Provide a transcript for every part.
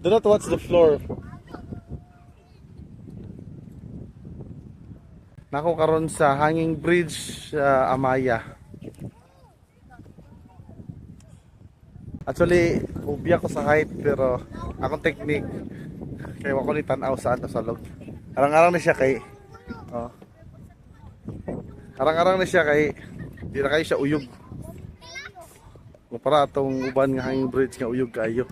Do not watch the floor. Nako karon sa hanging bridge sa Amaya. Actually, ubi ako sa height pero akong technique kaya wako ni tan-aw sa ano sa log. Arang-arang na siya kay oh. Arang-arang na siya kay di na kayo siya uyog. Para atong uban nga hanging bridge nga uyog kayo.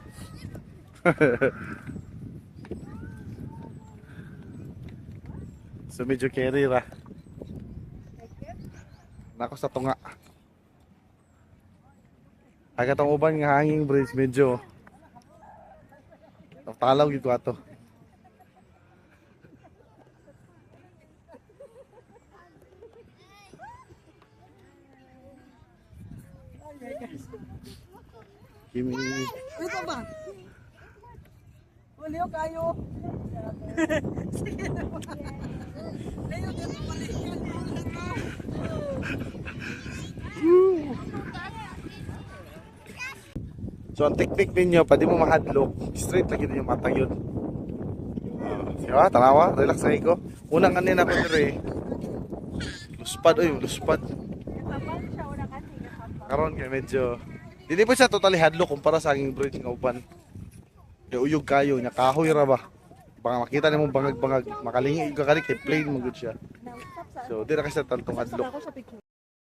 So medyo carry ra. Nako sa tunga. Ay katong uban nga hanging bridge medyo talaw gyud ko ato. Kimi. Ito ba? Uliw kayo. Sige naman. Ayaw ka balikan mo na to. So ang technique ninyo, pwede mo mahadlok, straight lagi din yung mata yun. Diba? Tanawa, relax na ko. Unang kanina ko dire. Luspad, luspad. Karon kay medyo hindi pa siya totally hadlok kumpara sa aking bridge nga uban. Kay uyog kayo, nya kahoy ra ba? Baka makita nimo bangag-bangag, makalingi ka kay plain mo gud siya. So, di ra kasi tantong hadlok.